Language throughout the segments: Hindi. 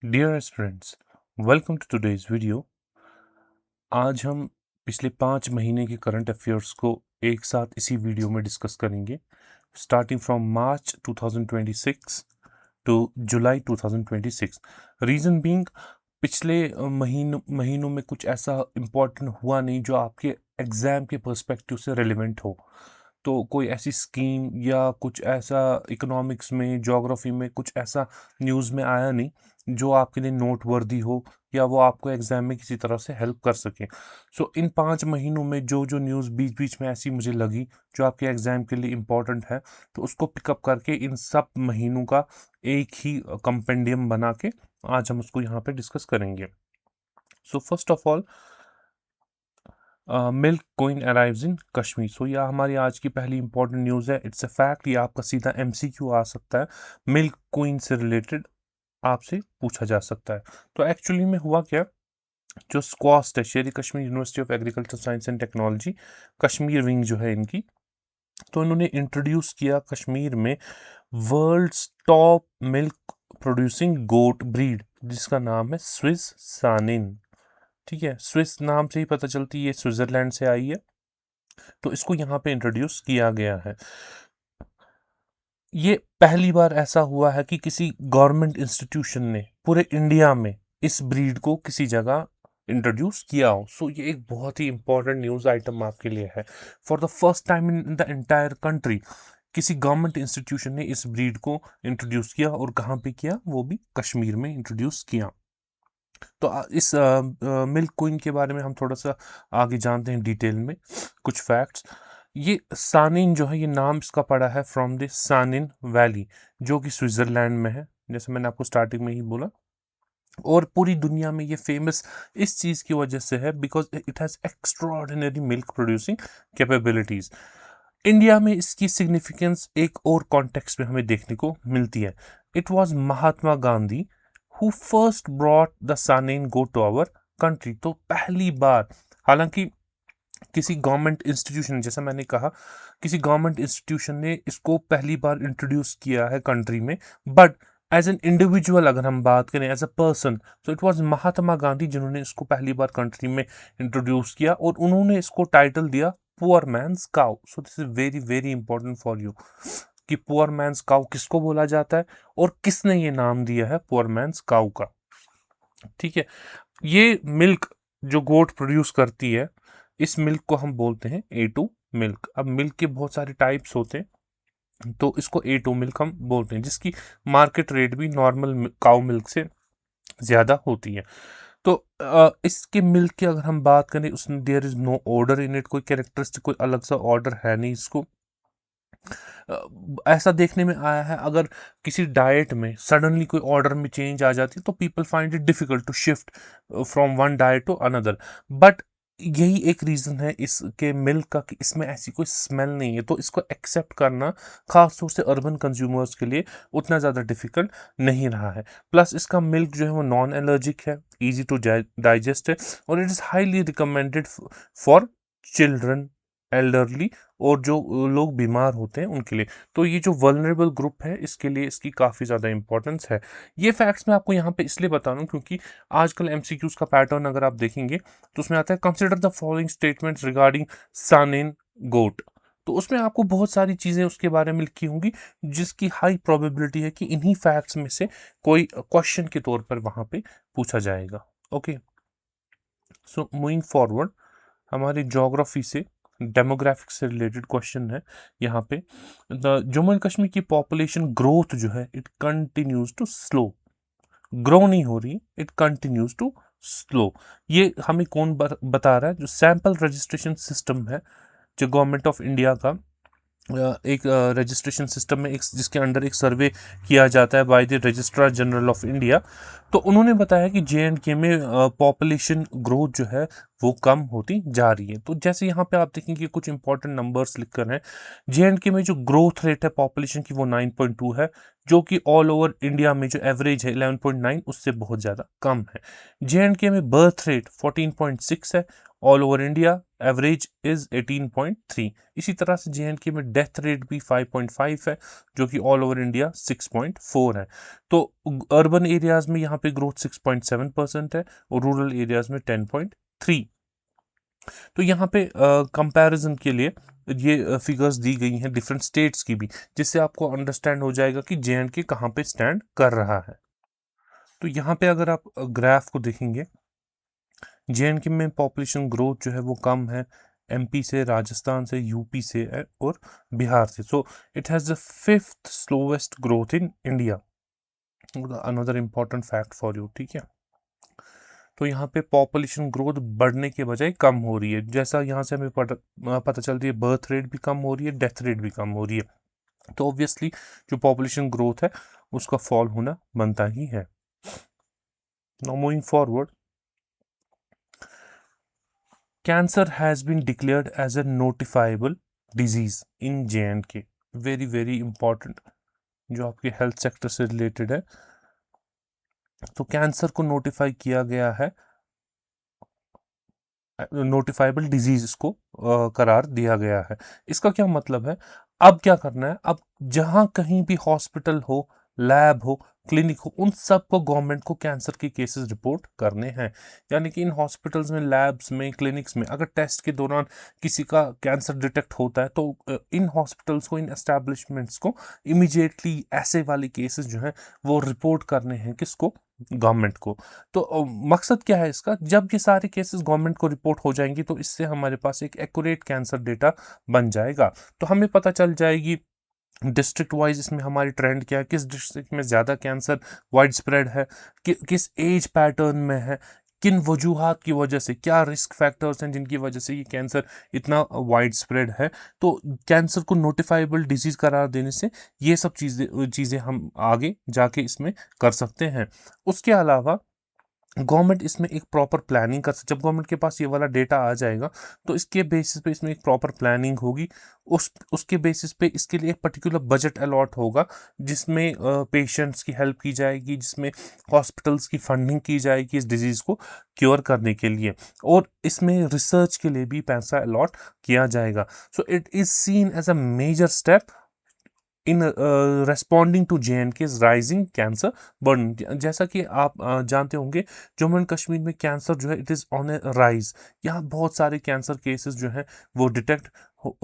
Dear friends, welcome to today's video। आज हम पिछले 5 महीने के करंट अफेयर्स को एक साथ इसी वीडियो में डिस्कस करेंगे, starting from March 2026 to July 2026। Reason being, पिछले महीनों में कुछ ऐसा इम्पोर्टेंट हुआ नहीं जो आपके एग्ज़ाम के पर्सपेक्टिव से रेलिवेंट हो। तो कोई ऐसी स्कीम या कुछ ऐसा इकोनॉमिक्स में, ज्योग्राफी में कुछ ऐसा न्यूज़ में आया नहीं जो आपके लिए नोटवर्दी हो या वो आपको एग्ज़ाम में किसी तरह से हेल्प कर सके। सो इन 5 महीनों में जो जो न्यूज़ बीच बीच में ऐसी मुझे लगी जो आपके एग्ज़ाम के लिए इम्पोर्टेंट है, तो उसको पिकअप करके इन सब महीनों का एक ही कंपेंडियम बना के आज हम उसको यहाँ पे डिस्कस करेंगे। So first of all, milk coin arrives in Kashmir. So यह हमारी आज की पहली इंपॉर्टेंट न्यूज़ है। It's a fact. ये आपका सीधा एमसीक्यू आ सकता है, मिल्क कोइन से रिलेटेड आपसे पूछा जा सकता है। तो एक्चुअली में हुआ क्या, जो स्क्वास्ट है, शेर Kashmir university of agriculture science and technology, Kashmir wing जो है इनकी, तो इन्होंने इंट्रोड्यूस किया कश्मीर में वर्ल्ड्स टॉप मिल्क प्रोड्यूसिंग गोट ब्रीड, जिसका नाम है स्विस सानिन। ठीक है, स्विस नाम से ही पता चलती है ये स्विट्जरलैंड से आई है, तो इसको यहाँ पे इंट्रोड्यूस किया गया है। ये पहली बार ऐसा हुआ है कि किसी गवर्नमेंट इंस्टीट्यूशन ने पूरे इंडिया में इस ब्रीड को किसी जगह इंट्रोड्यूस किया हो। सो ये एक बहुत ही इंपॉर्टेंट न्यूज़ आइटम आपके लिए है। For the first time in the entire country किसी गवर्नमेंट इंस्टीट्यूशन ने इस ब्रीड को इंट्रोड्यूस किया, और कहाँ पे किया, वो भी कश्मीर में इंट्रोड्यूस किया। तो इस मिल्क क्वीन के बारे में हम थोड़ा सा आगे जानते हैं डिटेल में कुछ फैक्ट्स। ये सानिन जो है, ये नाम इसका पड़ा है फ्रॉम द सानिन वैली, जो कि स्विट्जरलैंड में है, जैसे मैंने आपको स्टार्टिंग में ही बोला। और पूरी दुनिया में ये फेमस इस चीज़ की वजह से है because it has extraordinary milk producing capabilities. India में इसकी सिग्निफिकेंस एक और कॉन्टेक्स्ट में हमें देखने को मिलती है। It was Mahatma Gandhi who first brought the Saanen goat to our country. तो पहली बार, हालांकि किसी गवर्नमेंट इंस्टीट्यूशन, जैसा मैंने कहा, किसी गवर्नमेंट इंस्टीट्यूशन ने इसको पहली बार इंट्रोड्यूस किया है कंट्री में, बट एज एन इंडिविजुअल अगर हम बात करें, एज अ पर्सन, तो इट वाज महात्मा गांधी जिन्होंने इसको पहली बार कंट्री में इंट्रोड्यूस किया, और उन्होंने इसको टाइटल दिया poor man's cow. So this is very very important for you कि पुअर मैन्स काउ किसको बोला जाता है और किसने ये नाम दिया है पुअर मैन्स काउ का। ठीक है, ये मिल्क जो गोट प्रोड्यूस करती है, इस मिल्क को हम बोलते हैं A2 मिल्क। अब मिल्क के बहुत सारे टाइप्स होते हैं, तो इसको A2 मिल्क हम बोलते हैं, जिसकी मार्केट रेट भी नॉर्मल काउ मिल्क से ज़्यादा होती है। तो इसके मिल्क की अगर हम बात करें, उसमें there is no order in it, कोई कैरेक्टरिस्टिक, कोई अलग सा ऑर्डर है नहीं इसको। ऐसा देखने में आया है, अगर किसी डाइट में सडनली कोई ऑर्डर में चेंज आ जाती है तो people find it difficult to shift from one diet to another. But यही एक रीज़न है इसके मिल्क का कि इसमें ऐसी कोई स्मेल नहीं है, तो इसको एक्सेप्ट करना खास तौर से अर्बन कंज्यूमर्स के लिए उतना ज़्यादा डिफिकल्ट नहीं रहा है। प्लस इसका मिल्क जो है वो नॉन एलर्जिक है, ईजी टू डाइजेस्ट है, और it is highly recommended for children, elderly, और जो लोग बीमार होते हैं उनके लिए। तो ये जो वल्नरेबल ग्रुप है, इसके लिए इसकी काफ़ी ज़्यादा इंपॉर्टेंस है। ये फैक्ट्स मैं आपको यहाँ पे इसलिए बता रहा हूँ क्योंकि आजकल एमसीक्यूज का पैटर्न अगर आप देखेंगे तो उसमें आता है consider the following statements regarding Saanen goat. तो उसमें आपको बहुत सारी चीज़ें उसके बारे में लिखी होंगी, जिसकी हाई प्रोबेबिलिटी है कि इन्हीं फैक्ट्स में से कोई क्वेश्चन के तौर पर वहाँ पे पूछा जाएगा। ओके, सो मूविंग फॉरवर्ड, हमारी ज्योग्राफी से, डेमोग्राफिक्स से रिलेटेड क्वेश्चन है यहाँ पे। जम्मू एंड कश्मीर की पॉपुलेशन ग्रोथ जो है, it continues to slow. Grow नहीं हो रही, इट कंटिन्यूज टू स्लो। ये हमें कौन बता रहा है? जो सैंपल रजिस्ट्रेशन सिस्टम है, जो गवर्नमेंट ऑफ इंडिया का एक रजिस्ट्रेशन सिस्टम में, एक जिसके अंडर एक सर्वे किया जाता है by the registrar general of India. तो उन्होंने बताया कि J&K में पॉपुलेशन ग्रोथ जो है वो कम होती जा रही है। तो जैसे यहाँ पे आप देखेंगे कुछ इंपॉर्टेंट नंबर्स लिख कर हैं। J&K में जो ग्रोथ रेट है पॉपुलेशन की वो 9.2 है, जो कि ऑल ओवर इंडिया में जो एवरेज है 11.9 उससे बहुत ज़्यादा कम है। J&K में बर्थ रेट 14.6 है, all over India average is 18.3। इसी तरह से जे.एंड.के में डेथ रेट भी 5.5 है, जो कि ऑल ओवर इंडिया 6.4 है। तो अर्बन एरियाज में यहाँ पे ग्रोथ 6.7% है और रूरल एरियाज में 10.3। तो यहाँ पे कंपैरिजन के लिए ये फिगर्स दी गई हैं डिफरेंट स्टेट्स की भी, जिससे आपको अंडरस्टैंड हो जाएगा कि जे.एंड.के कहाँ पे स्टैंड कर रहा है। तो यहाँ पे अगर आप ग्राफ को देखेंगे, जे.एंड.के में पॉपुलेशन ग्रोथ जो है वो कम है एमपी से, राजस्थान से, यूपी से और बिहार से। So it has the 5th slowest growth in India, another important fact for you. ठीक है, तो यहाँ पे पॉपुलेशन ग्रोथ बढ़ने के बजाय कम हो रही है। जैसा यहाँ से हमें पता चल रही है, बर्थ रेट भी कम हो रही है, डेथ रेट भी कम हो रही है। तो ऑब्वियसली जो पॉपुलेशन ग्रोथ है उसका फॉल होना बनता ही है। Now moving forward, cancer has been declared as a notifiable disease in J and K. Very very important, जो आपके हेल्थ सेक्टर से रिलेटेड है। तो कैंसर को नोटिफाई किया गया है, नोटिफाइबल डिजीज इसको करार दिया गया है। इसका क्या मतलब है? अब क्या करना है, अब जहां कहीं भी हॉस्पिटल हो, लैब हो, क्लिनिक हो, उन सब को गवर्नमेंट को कैंसर के केसेस रिपोर्ट करने हैं। यानी कि इन हॉस्पिटल्स में, लैब्स में, क्लिनिक्स में अगर टेस्ट के दौरान किसी का कैंसर डिटेक्ट होता है तो इन हॉस्पिटल्स को, इन एस्टैब्लिशमेंट्स को इमीडिएटली ऐसे वाले केसेस जो हैं वो रिपोर्ट करने हैं किसको? गवर्नमेंट को। तो मकसद क्या है इसका? जब ये सारे केसेस गवर्नमेंट को रिपोर्ट हो जाएंगी तो इससे हमारे पास एक एक्यूरेट कैंसर डेटा बन जाएगा। तो हमें पता चल जाएगी डिस्ट्रिक्ट वाइज इसमें हमारी ट्रेंड क्या है, किस डिस्ट्रिक्ट में ज़्यादा कैंसर वाइड स्प्रेड है, किस एज पैटर्न में है, किन वजूहात की वजह से, क्या रिस्क फैक्टर्स हैं जिनकी वजह से ये कैंसर इतना वाइड स्प्रेड है। तो कैंसर को नोटिफाइबल डिजीज करार देने से ये सब चीज़ें हम आगे जाके इसमें कर सकते हैं। उसके अलावा गवर्नमेंट इसमें एक प्रॉपर प्लानिंग कर सकती। जब गवर्नमेंट के पास ये वाला डेटा आ जाएगा तो इसके बेसिस पे इसमें एक प्रॉपर प्लानिंग होगी। उसके बेसिस पे इसके लिए एक पर्टिकुलर बजट अलॉट होगा, जिसमें पेशेंट्स की हेल्प की जाएगी, जिसमें हॉस्पिटल्स की फंडिंग की जाएगी इस डिजीज़ को क्योर करने के लिए, और इसमें रिसर्च के लिए भी पैसा अलॉट किया जाएगा। So it is seen as a major step in responding to J and K rising cancer burden. जैसा कि आप जानते होंगे, जम्मू एंड कश्मीर में कैंसर जो है it is on A rise. यहाँ बहुत सारे कैंसर केसेस जो हैं वो डिटेक्ट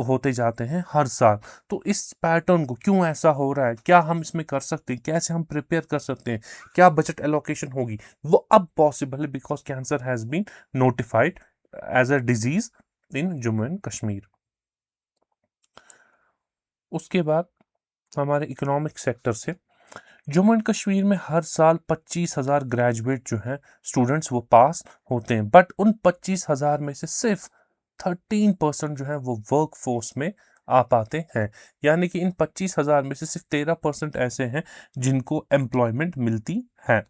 होते जाते हैं हर साल। तो इस पैटर्न को क्यों ऐसा हो रहा है, क्या हम इसमें कर सकते हैं, कैसे हम प्रिपेयर कर सकते हैं, क्या बजट एलोकेशन होगी, वो अब पॉसिबल है because cancer has been notified as a disease in Jammu and Kashmir. उसके बाद हमारे इकोनॉमिक सेक्टर से, जम्मू एंड कश्मीर में हर साल 25,000 ग्रेजुएट जो हैं स्टूडेंट्स वो पास होते हैं, बट उन 25,000 में से सिर्फ 13% जो है वो वर्क फोर्स में आ पाते हैं। यानी कि इन 25,000 में से सिर्फ 13% ऐसे हैं जिनको एम्प्लॉयमेंट मिलती है।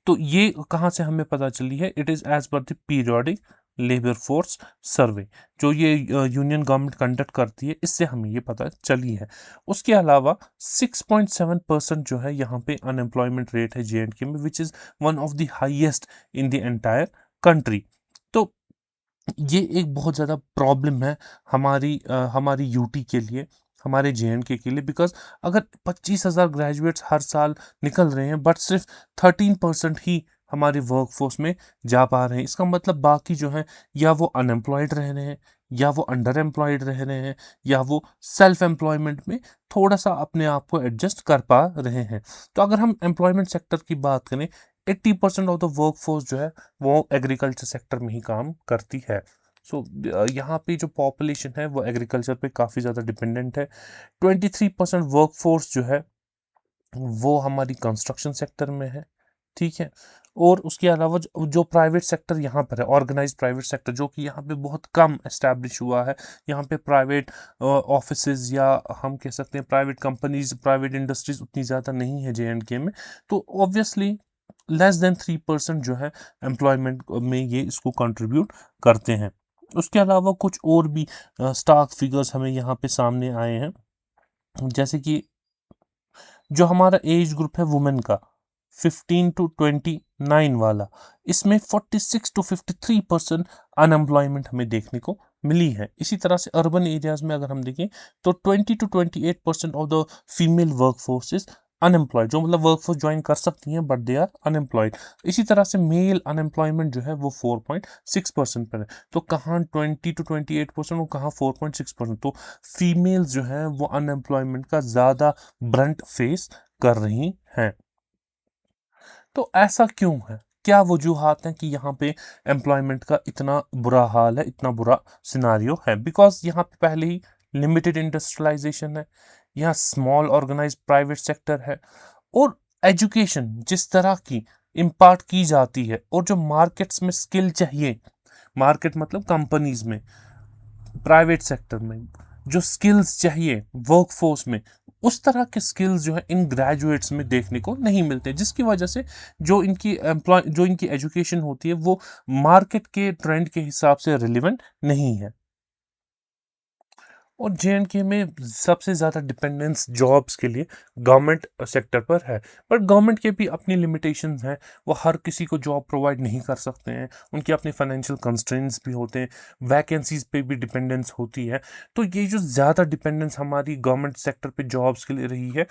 तो ये कहाँ से हमें पता चली है? It is as per the periodic labour force survey, जो ये यूनियन गवर्नमेंट कंडक्ट करती है, इससे हमें ये पता चली है। उसके अलावा 6.7% जो है यहाँ पे अनएम्प्लॉयमेंट रेट है जे.एंड.के में, which is one of the highest in the entire country. तो ये एक बहुत ज़्यादा प्रॉब्लम है हमारी यूटी के लिए, हमारे जे.एंड.के लिए, बिकॉज अगर 25,000 ग्रेजुएट्स हर साल निकल रहे हैं बट सिर्फ 13% ही हमारे वर्कफोर्स में जा पा रहे हैं, इसका मतलब बाकी जो है या वो अनएम्प्लॉयड रह रहे हैं, या वो अंडर एम्प्लॉयड रह रहे हैं, या वो सेल्फ एम्प्लॉयमेंट में थोड़ा सा अपने आप को एडजस्ट कर पा रहे हैं। तो अगर हम एम्प्लॉयमेंट सेक्टर की बात करें, 80% ऑफ द वर्कफोर्स जो है वो एग्रीकल्चर सेक्टर में ही काम करती है। सो यहाँ पे जो पॉपुलेशन है वो एग्रीकल्चर पे काफ़ी ज़्यादा डिपेंडेंट है। 23% वर्कफोर्स जो है वो हमारी कंस्ट्रक्शन सेक्टर में है। ठीक है, और उसके अलावा जो प्राइवेट सेक्टर यहाँ पर है, ऑर्गेनाइज्ड प्राइवेट सेक्टर, जो कि यहाँ पे बहुत कम एस्टैब्लिश हुआ है। यहाँ पे प्राइवेट ऑफिसेज, या हम कह सकते हैं प्राइवेट कंपनीज, प्राइवेट इंडस्ट्रीज उतनी ज़्यादा नहीं है जे.एंड.के में। तो ऑब्वियसली लेस देन 3% जो है एम्प्लॉयमेंट में ये इसको कंट्रीब्यूट करते हैं। उसके अलावा कुछ और भी स्टाक फिगर्स हमें यहाँ पे सामने आए हैं, जैसे कि जो हमारा एज ग्रुप है वुमेन का, 15 to 29 वाला, इसमें 46 to 53% अनएम्प्लॉयमेंट हमें देखने को मिली है। इसी तरह से अर्बन एरियाज में अगर हम देखें तो 20 to 28% of the female work force is unemployed, जो मतलब वर्कफोर्स ज्वाइन कर सकती हैं बट दे आर अनएम्प्लॉयड। इसी तरह से मेल अनएम्प्लॉयमेंट जो है वो 4.6% पर है। तो कहाँ 20 to 28% और कहाँ 4.6%। तो फीमेल्स जो है वो अनएम्प्लॉयमेंट का ज़्यादा ब्रंट फेस कर रही हैं। तो ऐसा क्यों है, क्या वजूहात हैं कि यहाँ पे एम्प्लॉयमेंट का इतना बुरा हाल है, इतना बुरा सिनारियो है? बिकॉज यहाँ पे पहले ही लिमिटेड इंडस्ट्रियलाइजेशन है, यहाँ स्मॉल ऑर्गेनाइज प्राइवेट सेक्टर है, और एजुकेशन जिस तरह की इम्पार्ट की जाती है और जो मार्केट्स में स्किल चाहिए, मार्केट मतलब कंपनीज में, प्राइवेट सेक्टर में जो स्किल्स चाहिए वर्कफोर्स में, उस तरह के स्किल्स जो है इन ग्रेजुएट्स में देखने को नहीं मिलते, जिसकी वजह से जो इनकी एजुकेशन होती है वो मार्केट के ट्रेंड के हिसाब से रिलेवेंट नहीं है। और जे में सबसे ज़्यादा डिपेंडेंस जॉब्स के लिए गवर्नमेंट सेक्टर पर है, बट गवर्नमेंट के भी अपनी लिमिटेशंस हैं, वो हर किसी को जॉब प्रोवाइड नहीं कर सकते हैं, उनके अपने फाइनेंशियल कंस्ट्रेंट्स भी होते हैं, वैकेंसीज पे भी डिपेंडेंस होती है। तो ये जो ज़्यादा डिपेंडेंस हमारी गवर्नमेंट सेक्टर पे जॉब्स के लिए रही है,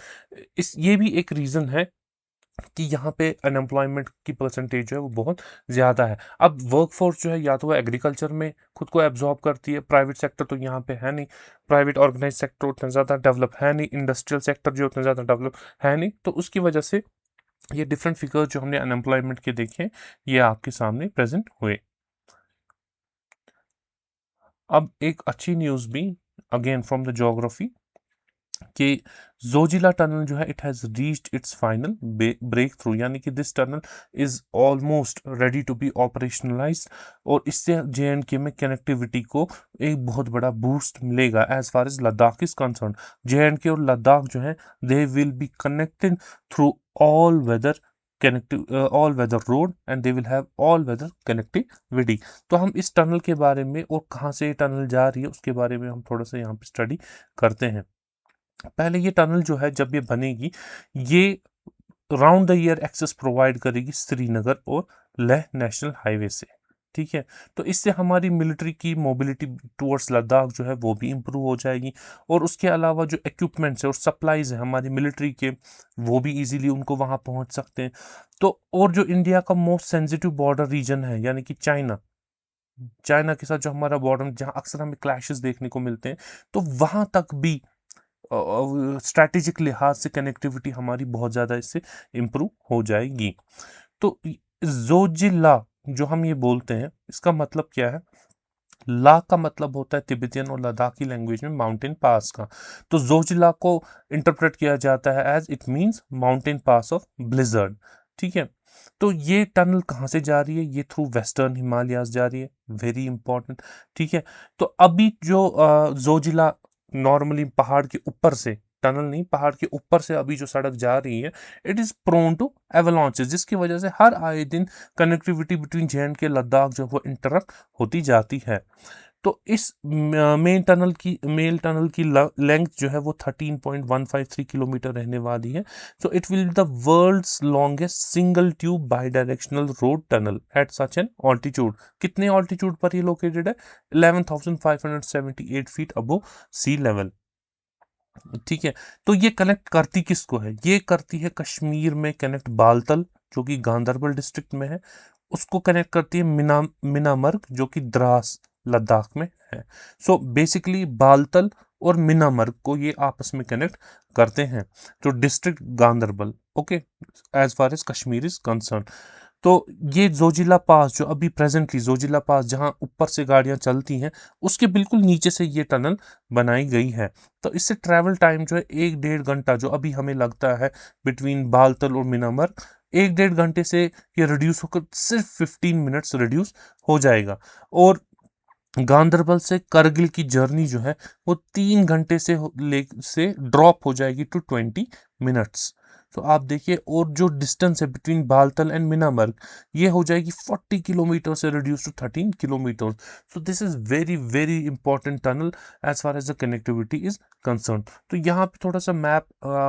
ये भी एक रीज़न है कि यहाँ पे अनएम्प्लॉयमेंट की परसेंटेज जो है वो बहुत ज़्यादा है। अब वर्कफोर्स जो है या तो वो एग्रीकल्चर में खुद को एब्जॉर्ब करती है, प्राइवेट सेक्टर तो यहाँ पे है नहीं, प्राइवेट ऑर्गेनाइज सेक्टर उतना ज़्यादा डेवलप है नहीं, इंडस्ट्रियल सेक्टर जो उतना ज़्यादा डेवलप है नहीं, तो उसकी वजह से ये डिफरेंट फिगर्स जो हमने अनएम्प्लॉयमेंट के देखे ये आपके सामने प्रेजेंट हुए। अब एक अच्छी न्यूज़ भी अगेन फ्रॉम द ज्योग्राफी कि जोजिला टनल जो है it has reached its final break through, यानी कि this tunnel is almost ready to be operationalised, और इससे जे में कनेक्टिविटी को एक बहुत बड़ा बूस्ट मिलेगा as far as Ladakh is concern. जे और लद्दाख जो है they will be connected through all weather all weather road and they will have all weather connectivity. तो हम इस टनल के बारे में और कहाँ से ये टनल जा रही है उसके बारे में हम थोड़ा सा यहाँ पे स्टडी करते हैं। पहले ये टनल जो है जब ये बनेगी, ये round the year access provide करेगी श्रीनगर और लेह नेशनल हाईवे से। ठीक है, तो इससे हमारी मिलिट्री की मोबिलिटी टुवर्ड्स लद्दाख जो है वो भी इम्प्रूव हो जाएगी, और उसके अलावा जो इक्विपमेंट्स है और सप्लाईज है हमारी मिलिट्री के वो भी इजीली उनको वहाँ पहुँच सकते हैं। तो और जो इंडिया का मोस्ट सेंसिटिव बॉर्डर रीजन है यानी कि चाइना, चाइना के साथ जो हमारा बॉर्डर जहाँ अक्सर हमें क्लैशेस देखने को मिलते हैं, तो वहाँ तक भी स्ट्रैटेजिक लिहाज से कनेक्टिविटी हमारी बहुत ज़्यादा इससे इम्प्रूव हो जाएगी। तो जोजिला जो हम ये बोलते हैं इसका मतलब क्या है? ला का मतलब होता है तिब्बतियन और लद्दाखी लैंग्वेज में माउंटेन पास का, तो जोजिला को इंटरप्रेट किया जाता है as it means mountain pass of blizzard. ठीक है, तो ये टनल कहाँ से जा रही है? ये थ्रू वेस्टर्न हिमालयाज जा रही है, वेरी इंपॉर्टेंट। ठीक है, तो अभी जो जोजिला नॉर्मली पहाड़ के ऊपर से, टनल नहीं पहाड़ के ऊपर से अभी जो सड़क जा रही है, it is prone to avalanches, जिसकी वजह से हर आए दिन कनेक्टिविटी बिटवीन जे के लद्दाख जो वो इंटरप्ट होती जाती है। तो इस मेल टनल की लेंथ जो है वो 13.153 किलोमीटर रहने वाली है। So it will be the world's longest single tube bidirectional road tunnel at such an altitude. कितने ऑल्टीट्यूड पर ये लोकेटेड है? 11,578 फीट अबो सी लेवल। ठीक है, तो ये कनेक्ट करती किसको है? ये करती है कश्मीर में कनेक्ट बालतल जो कि गांधरबल डिस्ट्रिक्ट में है, उसको कनेक्ट करती है मिनामर्ग जो कि द्रास लद्दाख में है। सो बेसिकली बालतल और मिनामर्ग को ये आपस में कनेक्ट करते हैं, जो district Ganderbal, okay, as far as Kashmir is concern. तो ये जोजिला पास जो अभी प्रेजेंटली जोजिला पास जहाँ ऊपर से गाड़ियाँ चलती हैं उसके बिल्कुल नीचे से ये टनल बनाई गई है। तो इससे ट्रैवल टाइम जो है 1-1.5 घंटा जो अभी हमें लगता है बिटवीन बालतल और मिनामर, 1-1.5 घंटे से ये रिड्यूस होकर सिर्फ 15 मिनट्स रिड्यूस हो जाएगा। और गांधरबल से करगिल की जर्नी जो है वो 3 घंटे से ड्रॉप हो जाएगी टू 20 मिनट्स। तो आप देखिए, और जो डिस्टेंस है बिटवीन बालतल एंड मीनामर्ग, ये हो जाएगी 40 किलोमीटर से reduce to 13 kilometre. So this is very very important tunnel as far as the connectivity is concern. तो यहाँ पे थोड़ा सा मैप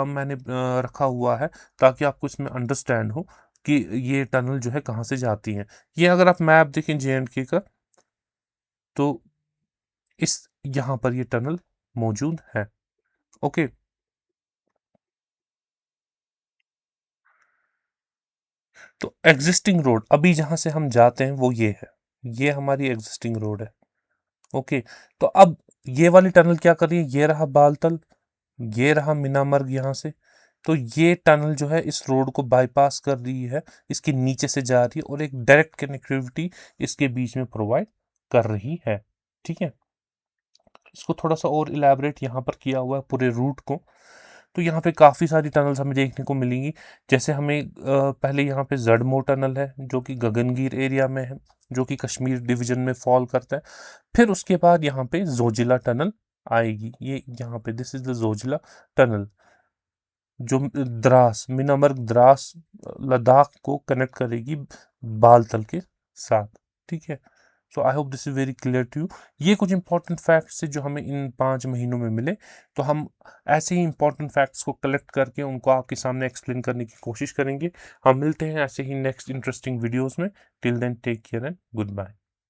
मैंने रखा हुआ है ताकि आपको इसमें अंडरस्टैंड हो कि ये टनल जो है कहाँ से जाती है। ये अगर आप मैप देखें JNK का, तो इस यहाँ पर ये टनल मौजूद है। ओके, तो एग्जिस्टिंग रोड अभी जहां से हम जाते हैं वो ये है, ये हमारी एग्जिस्टिंग रोड है। ओके, तो अब ये वाली टनल क्या कर रही है, ये रहा बालतल, ये रहा मीनामर्ग यहाँ से। तो ये टनल जो है इस रोड को बाईपास कर रही है, इसके नीचे से जा रही है और एक डायरेक्ट कनेक्टिविटी इसके बीच में प्रोवाइड कर रही है। ठीक है, इसको थोड़ा सा और इलेबरेट यहाँ पर किया हुआ है पूरे रूट को। तो यहाँ पे काफ़ी सारी टनल्स हमें देखने को मिलेंगी। जैसे हमें पहले यहाँ पे जडमो टनल है जो कि गगनगीर एरिया में है, जो कि कश्मीर डिवीजन में फॉल करता है। फिर उसके बाद यहाँ पे जोजिला टनल आएगी, ये यहाँ पे this is the Zoji La tunnel, जो द्रास मीनामर्ग द्रास लद्दाख को कनेक्ट करेगी बालतल के साथ। ठीक है, so I hope this is very clear to you. ये कुछ इंपॉर्टेंट फैक्ट्स है जो हमें इन 5 महीनों में मिले। तो हम ऐसे ही इंपॉर्टेंट फैक्ट्स को कलेक्ट करके उनको आपके सामने एक्सप्लेन करने की कोशिश करेंगे। हम मिलते हैं ऐसे ही नेक्स्ट इंटरेस्टिंग वीडियोस में। Till then take care and good bye.